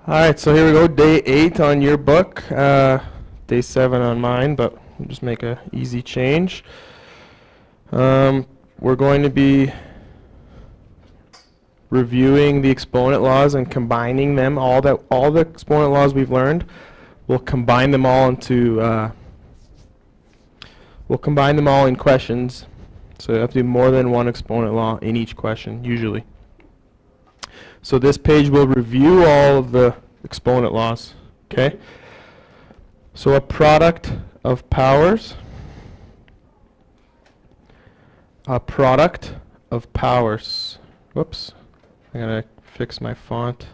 All right, so here we go, day 8 on your book, day 7 on mine, but we'll just make a easy change. We're going to be reviewing the exponent laws and combining them. All the exponent laws we've learned, we'll combine them all into in questions. So you have to do more than one exponent law in each question, usually. So this page will review all of the exponent laws, okay? So a product of powers, whoops, I gotta fix my font.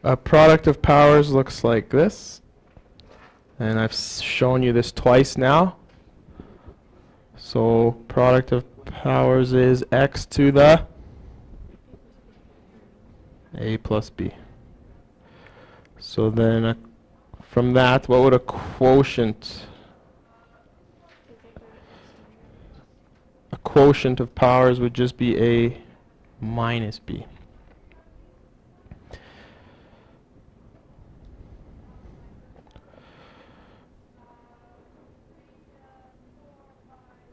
A product of powers looks like this, and I've shown you this twice now. So product of powers is x to the a plus b. So then from that, what would a quotient? A quotient of powers would just be a minus b.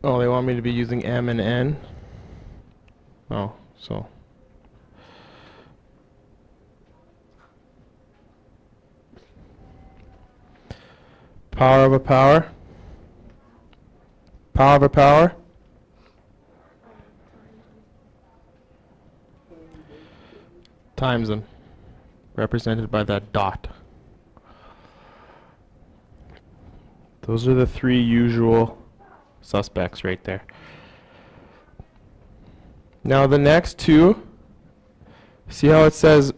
Oh, they want me to be using m and n. Oh, so power of a power. Power of a power. Times them, represented by that dot. Those are the three usual suspects right there. Now the next two, see how it says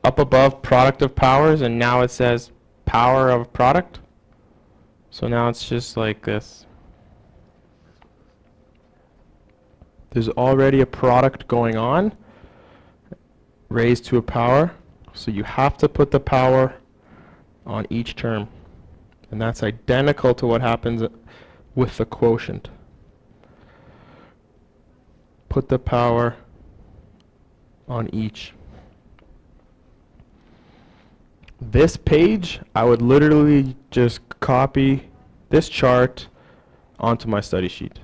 up above product of powers, and now it says power of product? So now it's just like this. There's already a product going on, raised to a power, so you have to put the power on each term. And that's identical to what happens with the quotient. Put the power on each. This page, I would literally just copy this chart onto my study sheet.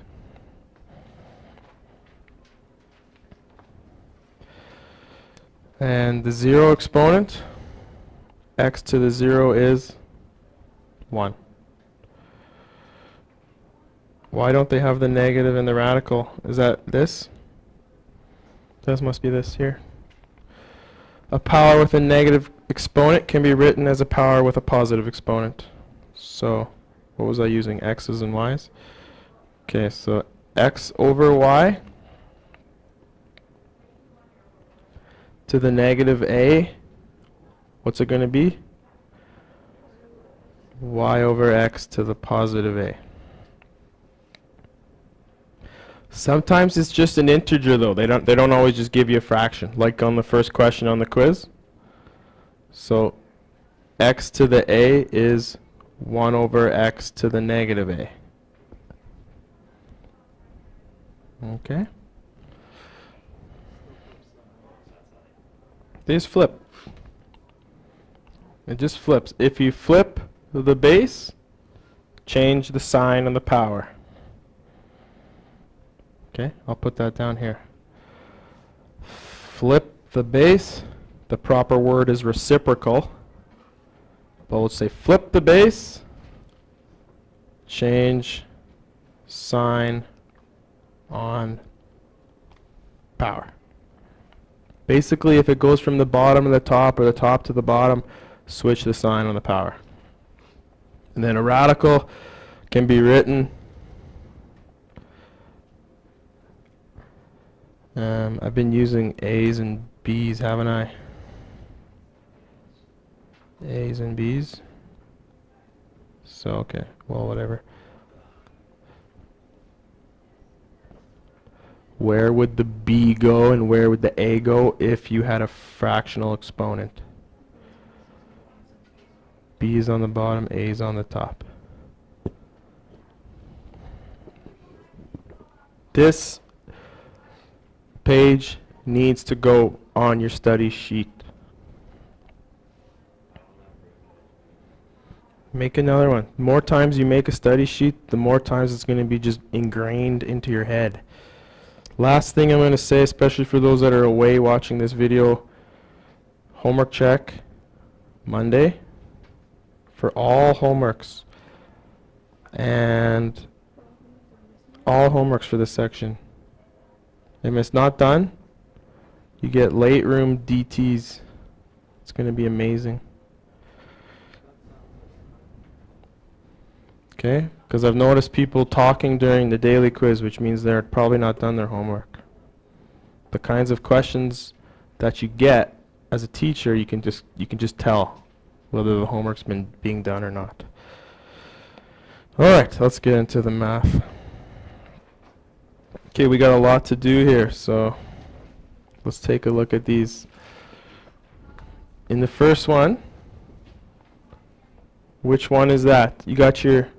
And the zero exponent, x to the 0 is 1. Why don't they have the negative in the radical? Is that this? This must be this here. A power with a negative exponent can be written as a power with a positive exponent. So, what was I using? X's and Y's? Okay, so x over y to the negative a, what's it going to be? Y over x to the positive a. Sometimes it's just an integer though. They don't always just give you a fraction, like on the first question on the quiz. So x to the a is 1 over x to the negative a. Okay. They just flip. It just flips. If you flip the base, change the sign and the power. Okay, I'll put that down here. Flip the base. The proper word is reciprocal. But we'll say flip the base, change sign on power. Basically, if it goes from the bottom to the top or the top to the bottom, switch the sign on the power. And then a radical can be written, I've been using A's and B's, haven't I? A's and B's. So, okay, well, whatever. Where would the B go and where would the A go if you had a fractional exponent? B is on the bottom, A is on the top. This page needs to go on your study sheet. Make another one. The more times you make a study sheet, the more times it's going to be just ingrained into your head. Last thing I'm going to say, especially for those that are away watching this video, homework check Monday for all homeworks and all homeworks for this section. If it's not done, you get late room DTs. It's going to be amazing. Okay? Because I've noticed people talking during the daily quiz, which means they're probably not done their homework. The kinds of questions that you get as a teacher, you can just tell whether the homework's been being done or not. All right, let's get into the math. Okay, we got a lot to do here, so let's take a look at these. In the first one, which one is that? You got your...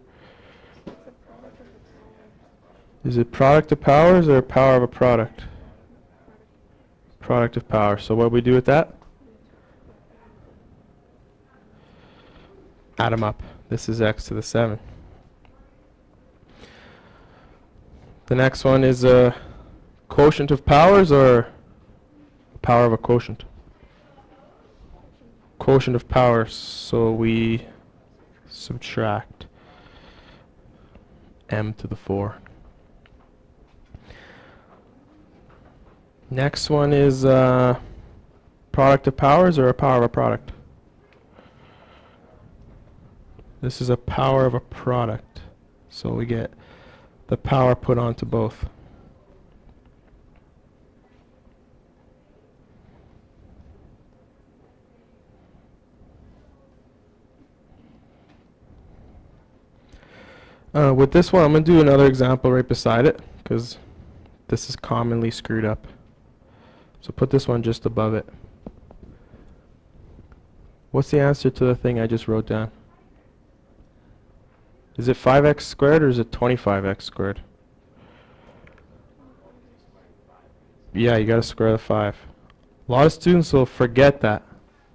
Is it product of powers or power of a product? Product of power. So what do we do with that? Add them up. This is x to the 7. The next one is a quotient of powers or power of a quotient? Quotient of powers. So we subtract m to the 4. Next one is product of powers or a power of a product? This is a power of a product. So we get the power put onto both. With this one, I'm going to do another example right beside it because this is commonly screwed up. So put this one just above it. What's the answer to the thing I just wrote down? Is it 5x squared or is it 25x squared? Yeah, you got to square the 5. A lot of students will forget that.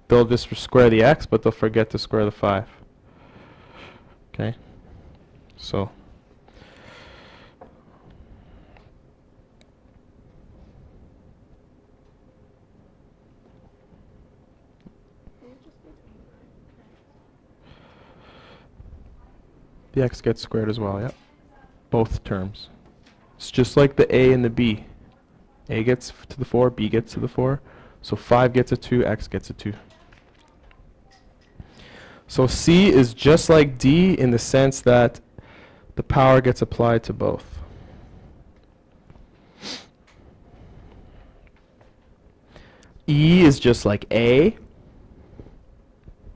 They'll just square the x, but they'll forget to square the 5. Okay? So the x gets squared as well, yep. Both terms. It's just like the a and the b. A gets to the 4, b gets to the 4. So 5 gets a 2, x gets a 2. So C is just like D in the sense that the power gets applied to both. E is just like A.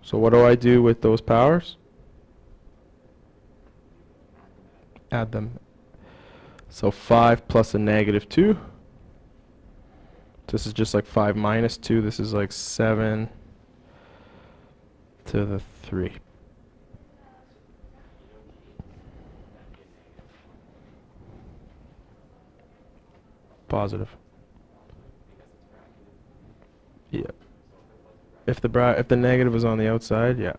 So what do I do with those powers? Add them. So 5 plus a negative 2. This is just like 5 minus 2. This is like 7 to the 3. Positive. Yeah. If the negative is on the outside, yeah.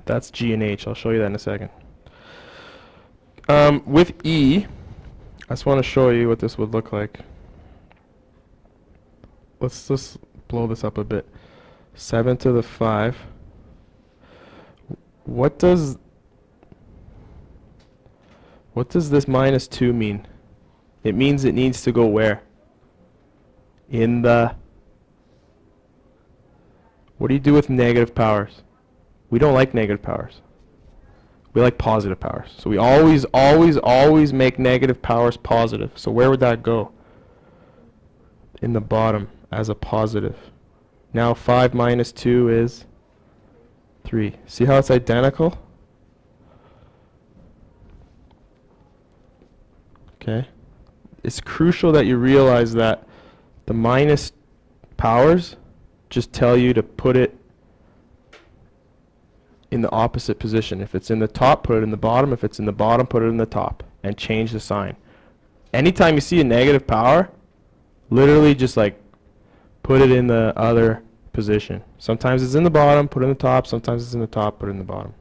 That's G and H. I'll show you that in a second. With E, I just want to show you what this would look like. Let's just blow this up a bit. 7 to the 5. What does this minus 2 mean? It means it needs to go where? In the... What do you do with negative powers? We don't like negative powers. We like positive powers. So we always, always, always make negative powers positive. So where would that go? In the bottom as a positive. Now 5 minus 2 is 3. See how it's identical? Okay. It's crucial that you realize that the minus powers just tell you to put it in the opposite position. If it's in the top, put it in the bottom. If it's in the bottom, put it in the top. And change the sign. Anytime you see a negative power, Literally just like put it in the other position. Sometimes it's in the bottom, put it in the top. Sometimes it's in the top, put it in the bottom.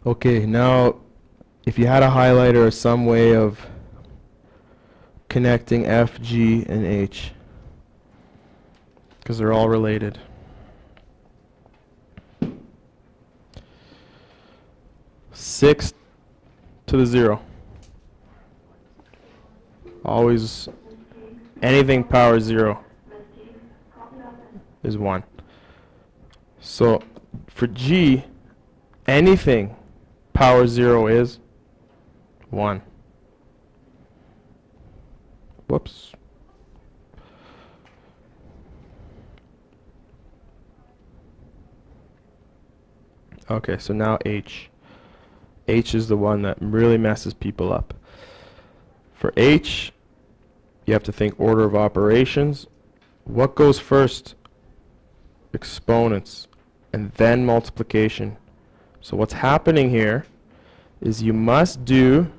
Okay, now if you had a highlighter or some way of connecting F, G, and H, because they're all related. Six to the 0. Always anything power 0 is 1. So for G, anything power 0 is 1. Whoops. Okay, so now H. H is the one that really messes people up. For H, you have to think order of operations. What goes first? Exponents, and then multiplication. So what's happening here is you must do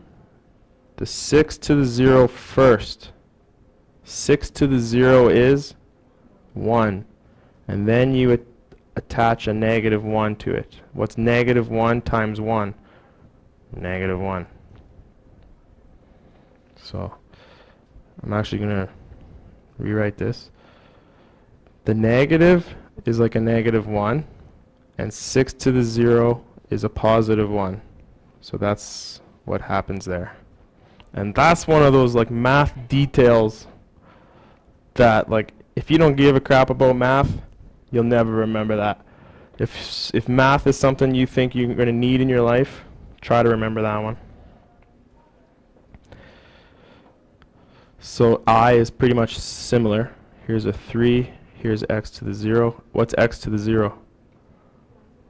the 6 to the 0 first. 6 to the 0 is 1. And then you attach a negative 1 to it. What's negative 1 times 1? Negative 1. So I'm actually going to rewrite this. The negative is like a negative 1, and 6 to the 0 is a positive 1. So that's what happens there. And that's one of those like math details that, like, if you don't give a crap about math, you'll never remember that. If math is something you think you're going to need in your life, try to remember that one. So I is pretty much similar. Here's a 3. Here's x to the 0. What's x to the 0?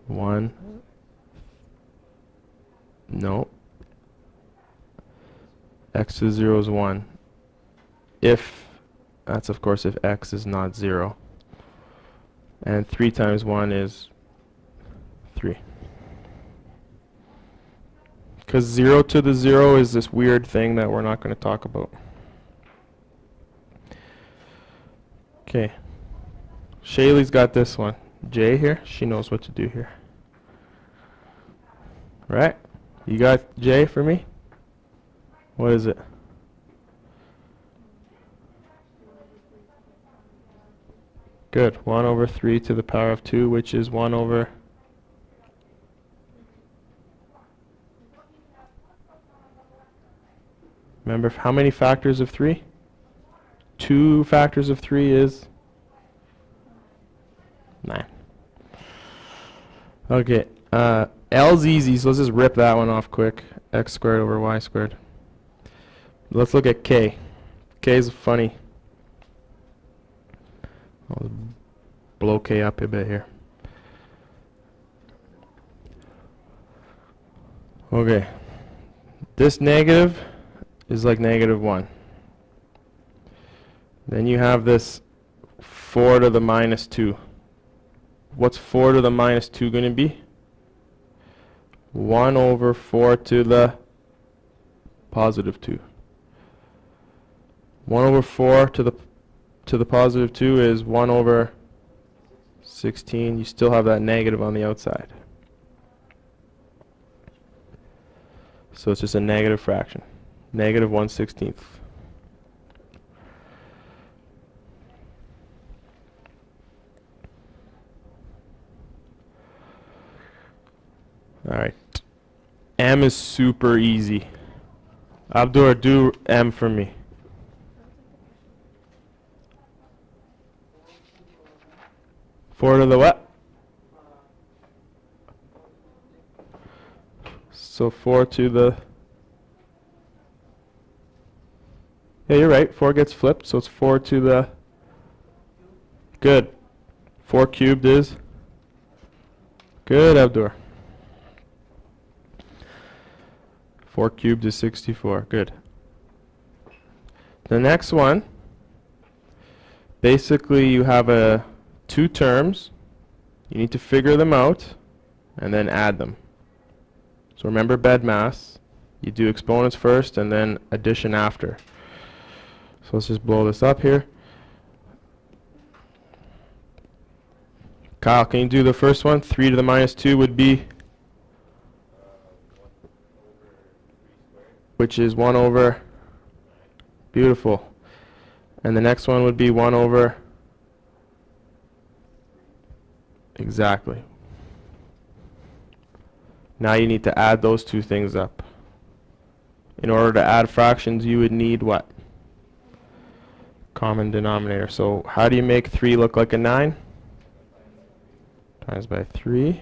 1. No. X to the 0 is 1. If, that's of course if x is not 0. And 3 times 1 is 3. Because 0 to the 0 is this weird thing that we're not going to talk about. Okay. Shaylee's got this one. J here, she knows what to do here. Right? You got J for me? What is it? Good. 1 over 3 to the power of 2, which is 1 over... Remember, how many factors of 3? 2 factors of 3 is 9. Okay, L's easy, so let's just rip that one off quick. X squared over y squared. Let's look at K. K is funny. I'll blow K up a bit here. Okay, this negative is like negative 1. Then you have this 4 to the minus 2. What's 4 to the minus 2 going to be? 1 over 4 to the positive 2. 1 over 4 to the positive 2 is 1 over 16. You still have that negative on the outside. So it's just a negative fraction. Negative 1/16. Alright. M is super easy. Abdur, do M for me. Four to the what? So 4 to the... Yeah, you're right. 4 gets flipped, so it's 4 to the... Good. 4 cubed is... Good, Abdur. 4 cubed is 64. Good. The next one, basically you have two terms. You need to figure them out and then add them. So remember BEDMAS. You do exponents first and then addition after. So let's just blow this up here. Kyle, can you do the first one? 3 to the minus 2 would be, which is 1 over, beautiful. And the next one would be 1 over, exactly. Now you need to add those two things up. In order to add fractions, you would need what? Common denominator. So how do you make 3 look like a 9? Times by 3.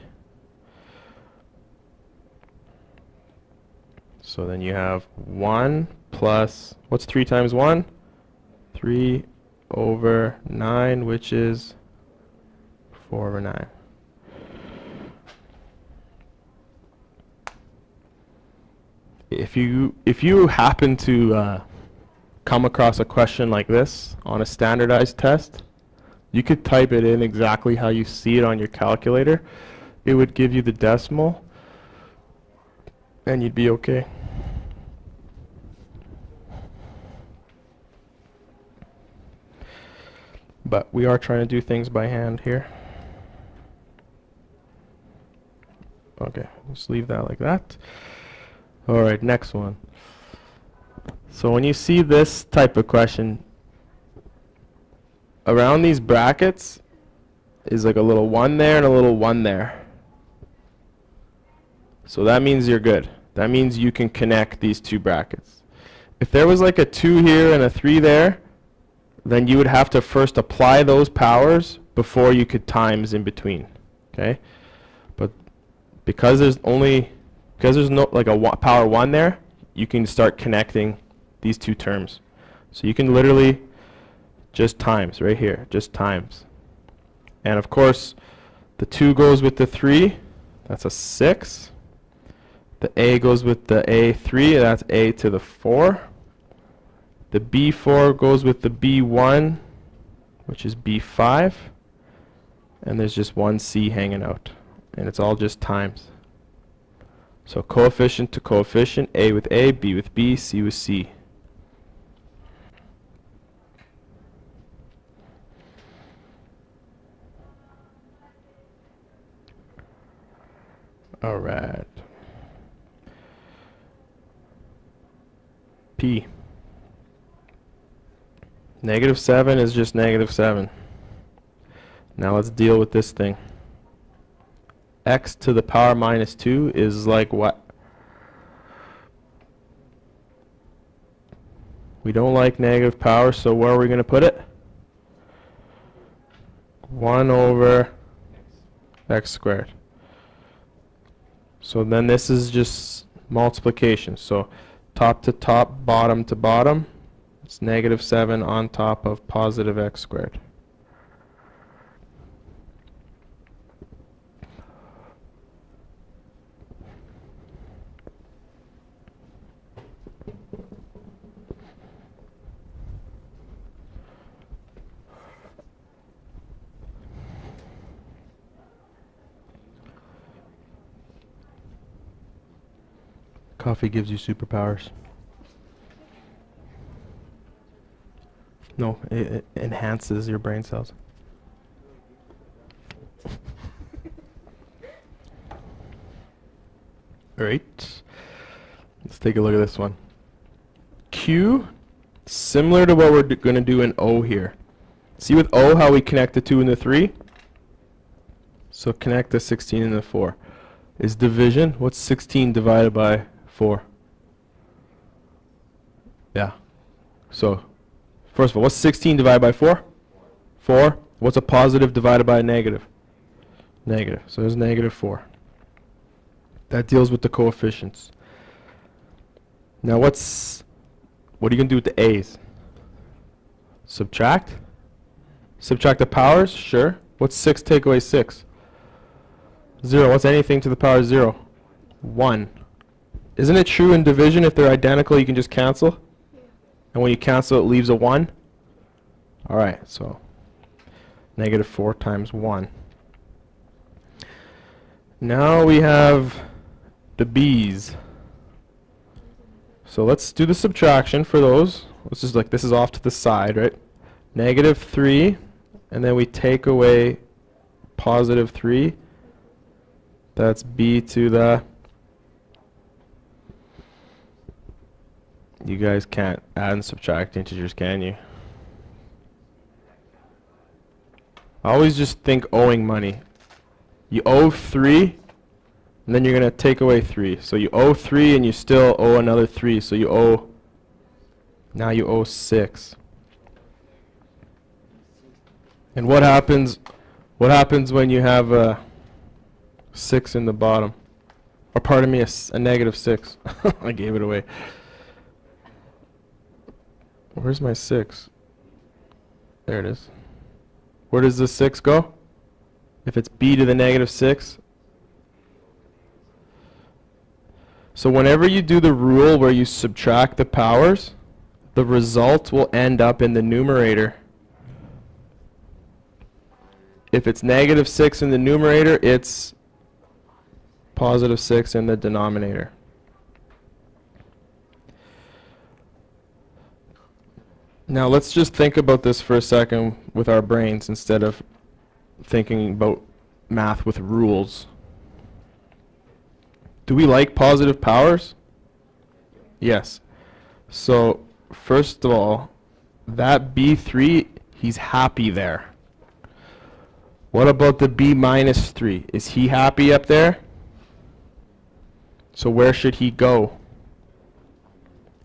So then you have 1 plus, what's 3 times 1? 3 over 9, which is 4 over 9. If you happen to come across a question like this on a standardized test, you could type it in exactly how you see it on your calculator. It would give you the decimal, and you'd be okay. But we are trying to do things by hand here. Okay, let's leave that like that. All right, next one. So when you see this type of question, around these brackets is like a little 1 there and a little 1 there. So that means you're good. That means you can connect these two brackets. If there was like a 2 here and a 3 there, then you would have to first apply those powers before you could times in between. Okay? But because there's no like a power 1 there, you can start connecting these two terms. So you can literally just times right here, just times. And of course, the 2 goes with the 3, that's a 6. The a goes with the a3, that's a to the 4. The b4 goes with the b1, which is b5. And there's just one c hanging out. And it's all just times. So coefficient to coefficient, a with a, b with b, c with c. All right. P. -7 is just -7. Now let's deal with this thing. X to the power -2 is like what? We don't like negative power, so where are we going to put it? 1 over x squared. So then this is just multiplication. So top to top, bottom to bottom. It's -7 on top of positive x squared. Coffee gives you superpowers. No, it enhances your brain cells. Alright, let's take a look at this one. Q, similar to what we're going to do in O here. See with O how we connect the 2 and the 3? So connect the 16 and the 4. Is division, what's 16 divided by 4? Yeah. So, first of all, what's 16 divided by 4? 4. What's a positive divided by a negative? Negative. So there's -4. That deals with the coefficients. Now what are you going to do with the A's? Subtract? Subtract the powers? Sure. What's 6 take away 6? 0. What's anything to the power of 0? 1. Isn't it true in division if they're identical you can just cancel? And when you cancel it leaves a 1? Alright, so -4 times 1. Now we have the B's. So let's do the subtraction for those. let's just like, this is off to the side, right? Negative 3, and then we take away positive 3. That's b to the... You guys can't add and subtract integers, can you? Always just think owing money. You owe 3, and then you're going to take away 3. So you owe 3 and you still owe another 3. So you owe, now you owe 6. And what happens when you have a 6 in the bottom? Or pardon me, a negative 6. I gave it away. Where's my 6? There it is. Where does the 6 go? If it's b to the negative 6. So whenever you do the rule where you subtract the powers, the result will end up in the numerator. If it's negative 6 in the numerator, it's positive 6 in the denominator. Now let's just think about this for a second with our brains instead of thinking about math with rules. Do we like positive powers? Yes. So first of all, that b3, he's happy there. What about the b minus 3? Is he happy up there? So where should he go?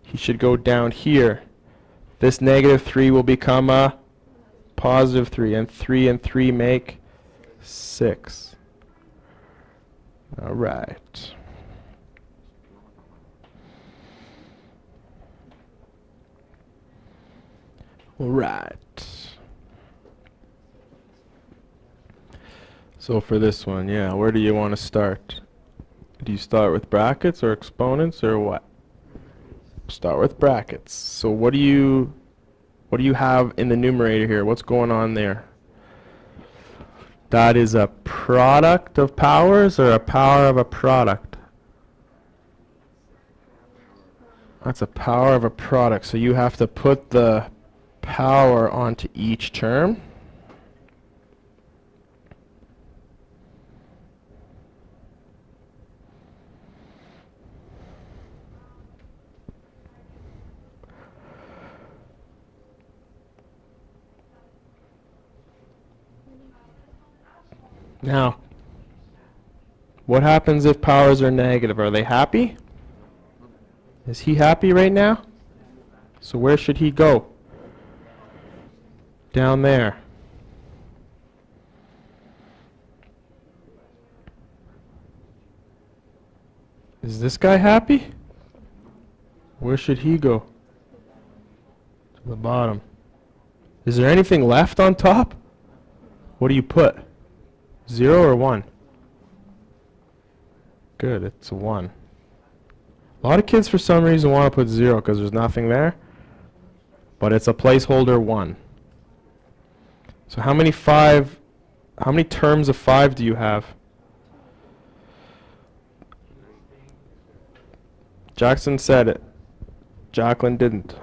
He should go down here. This negative 3 will become a positive 3, and 3 make 6. All right. All right. So for this one, yeah, where do you want to start? Do you start with brackets or exponents or what? Start with brackets. So what do you have in the numerator here? What's going on there? That is a product of powers or a power of a product? That's a power of a product. So you have to put the power onto each term. Now, what happens if powers are negative? Are they happy? Is he happy right now? So where should he go? Down there. Is this guy happy? Where should he go? To the bottom. Is there anything left on top? What do you put? 0 or 1? Good, it's a 1. A lot of kids for some reason want to put 0 because there's nothing there. But it's a placeholder 1. So how many terms of 5 do you have? Jackson said it. Jacqueline didn't.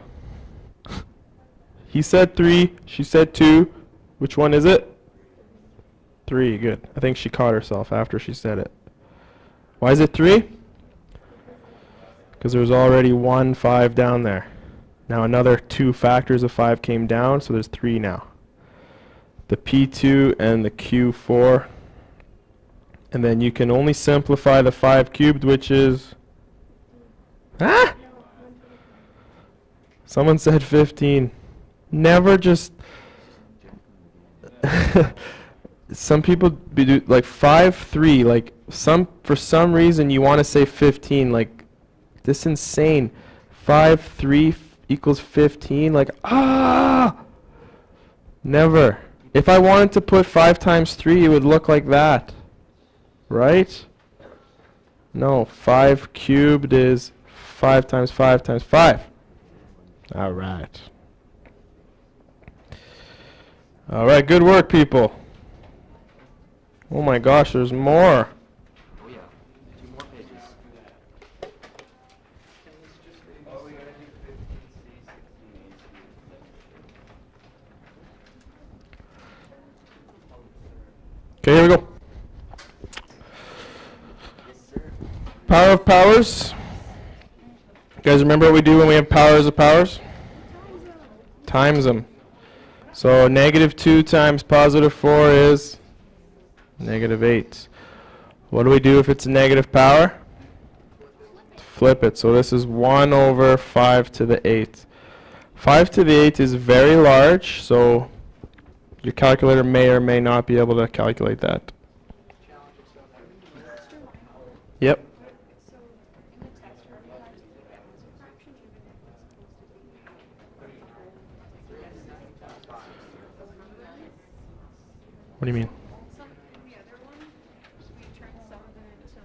He said 3, she said 2. Which one is it? 3, good. I think she caught herself after she said it. Why is it 3? Because there was already 1 5 down there. Now another 2 factors of 5 came down, so there's 3 now. The P2 and the Q4. And then you can only simplify the 5 cubed, which is... Ah! Someone said 15. Never just... Some people do like 5 3, like for some reason you want to say 15, like this is insane. 5 3 equals 15, like never. If I wanted to put 5 times 3, it would look like that, right? No, 5 cubed is 5 times 5 times 5. All right. All right, good work, people. Oh my gosh, there's more. Oh yeah, 2 more pages. Okay, here we go. Power of powers. You guys remember what we do when we have powers of powers? Times them. So negative 2 times positive 4 is negative 8. What do we do if it's a negative power? Flip it. So this is 1 over 5 to the 8. 5 to the 8 is very large, so your calculator may or may not be able to calculate that. Yep. What do you mean? Some the other one, we turned some of them into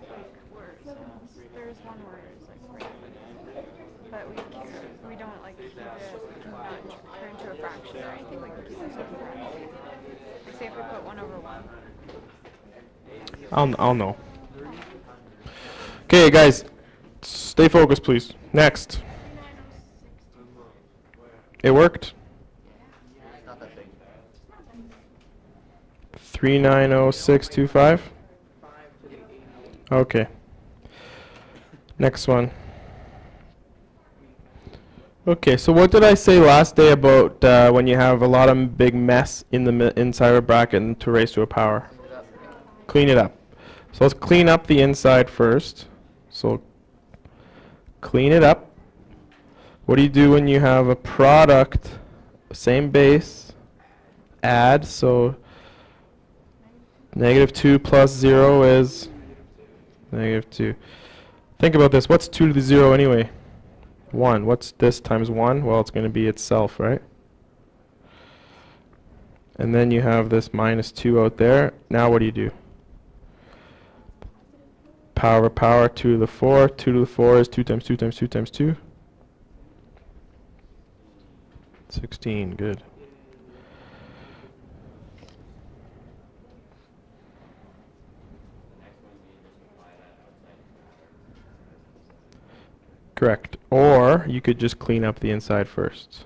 like words. There's one word is like but we don't like keep it not turn into a fraction or anything. We can keep it as a fraction. Like say if we put 1 over 1. I'll know. Okay, guys, stay focused, please. Next. It worked. 390625. Okay. Next one. Okay, so what did I say last day about when you have a lot of big mess in the inside of a bracket and to raise to a power? Clean it up. So let's clean up the inside first. So clean it up. What do you do when you have a product, same base, add, so negative 2 plus 0 is negative 2. Think about this. What's 2 to the 0 anyway? 1. What's this times 1? Well, it's going to be itself, right? And then you have this minus 2 out there. Now what do you do? Power over power, 2 to the 4. 2 to the 4 is 2 times 2 times 2 times 2. 16. Good. Correct. Or you could just clean up the inside first.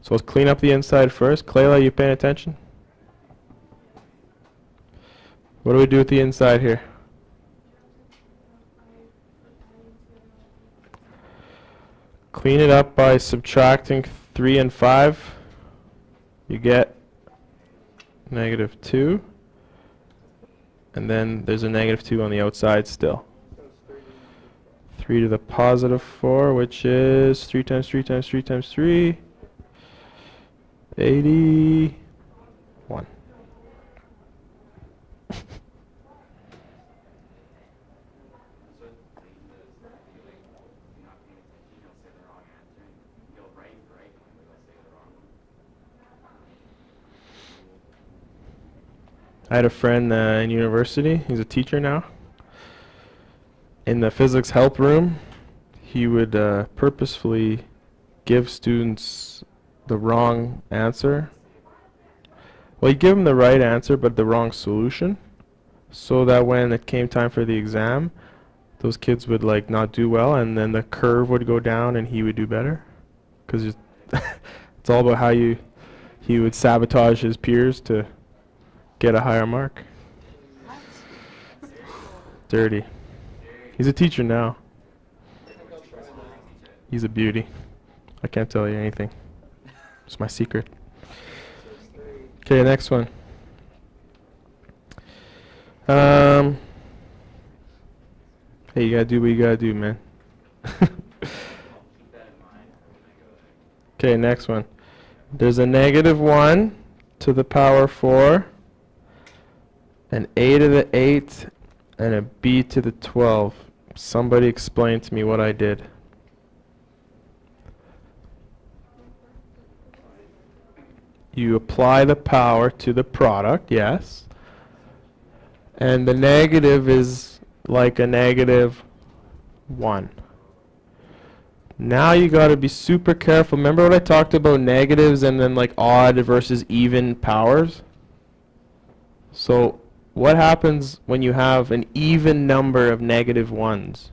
So let's clean up the inside first. Clayla, you paying attention? What do we do with the inside here? Clean it up by subtracting 3 and 5. You get negative 2. And then there's a negative 2 on the outside still. 3 to the positive 4, which is 3 times 3 times 3 times 3. 81. I had a friend in university. He's a teacher now. In the physics help room, he would purposefully give students the wrong answer. Well, he'd give them the right answer, but the wrong solution, so that when it came time for the exam, those kids would like not do well, and then the curve would go down, and he would do better. Because it's all about how he would sabotage his peers to get a higher mark. Dirty. He's a teacher now. He's a beauty. I can't tell you anything. It's my secret. Okay, next one. Hey, you gotta do what you gotta do, man. Okay, next one. There's a negative 1 to the power 4, an a to the 8, and a b to the 12. Somebody explain to me what I did. You apply the power to the product, yes. And the negative is like a negative 1. Now you got to be super careful. Remember what I talked about negatives and then like odd versus even powers? So what happens when you have an even number of negative 1s?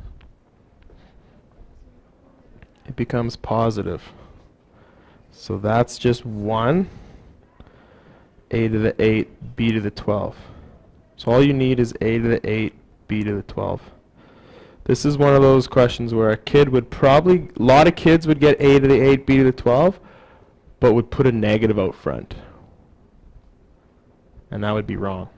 It becomes positive. So that's just 1. a to the 8, b to the 12. So all you need is a to the 8, b to the 12. This is one of those questions where a lot of kids would get a to the 8, b to the 12, but would put a negative out front. And that would be wrong.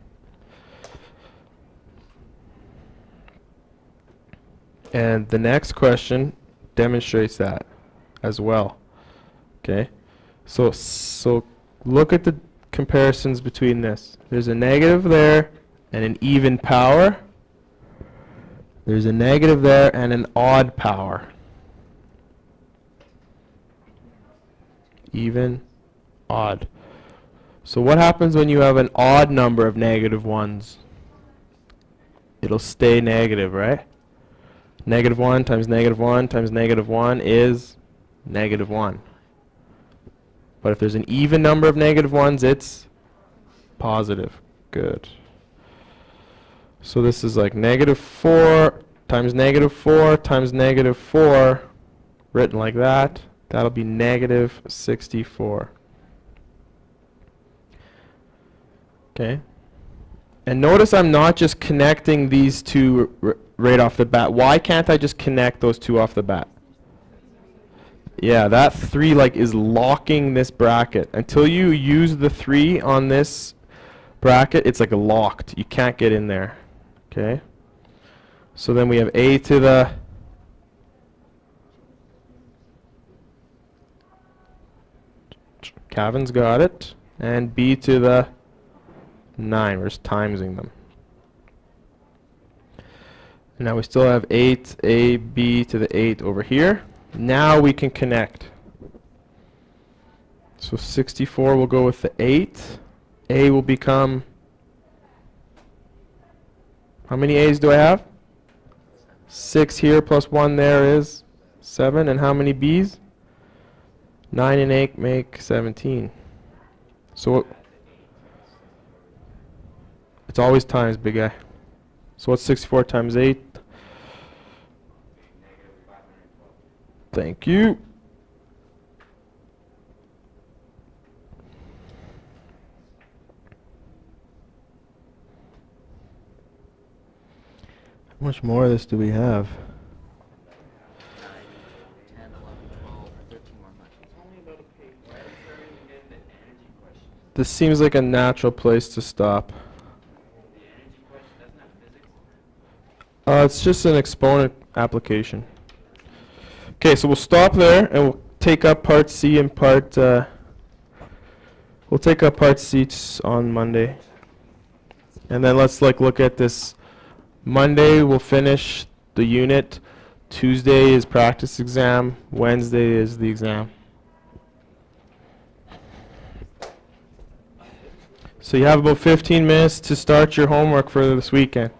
And the next question demonstrates that as well. Okay? So look at the comparisons between this. There's a negative there and an even power. There's a negative there and an odd power. Even, odd. So what happens when you have an odd number of negative ones? It'll stay negative, right? Negative 1 times negative 1 times negative 1 is negative 1. But if there's an even number of negative ones, it's positive. Good. So this is like negative 4 times negative 4 times negative 4, written like that. That'll be negative 64. Okay. And notice I'm not just connecting these two right off the bat. Why can't I just connect those two off the bat? Yeah, that 3 like is locking this bracket. Until you use the 3 on this bracket, it's like locked. You can't get in there. Okay. So then we have a to the Cavan's got it, and b to the 9. We're just timesing them. And now we still have 8ab to the 8 over here. Now we can connect. So 64 will go with the 8. A will become, how many a's do I have? 6 here plus 1 there is 7. And how many b's? 9 and 8 make 17. So it's always times, big guy. So what's 64 times 8? Thank you. How much more of this do we have? 10, 11, 12, 13 more questions. This seems like a natural place to stop. It's just an exponent application. Okay, so we'll stop there and we'll take up part C and part we'll take up part C on Monday. And then let's look at this. Monday we'll finish the unit. Tuesday is practice exam. Wednesday is the exam. So you have about 15 minutes to start your homework for this weekend.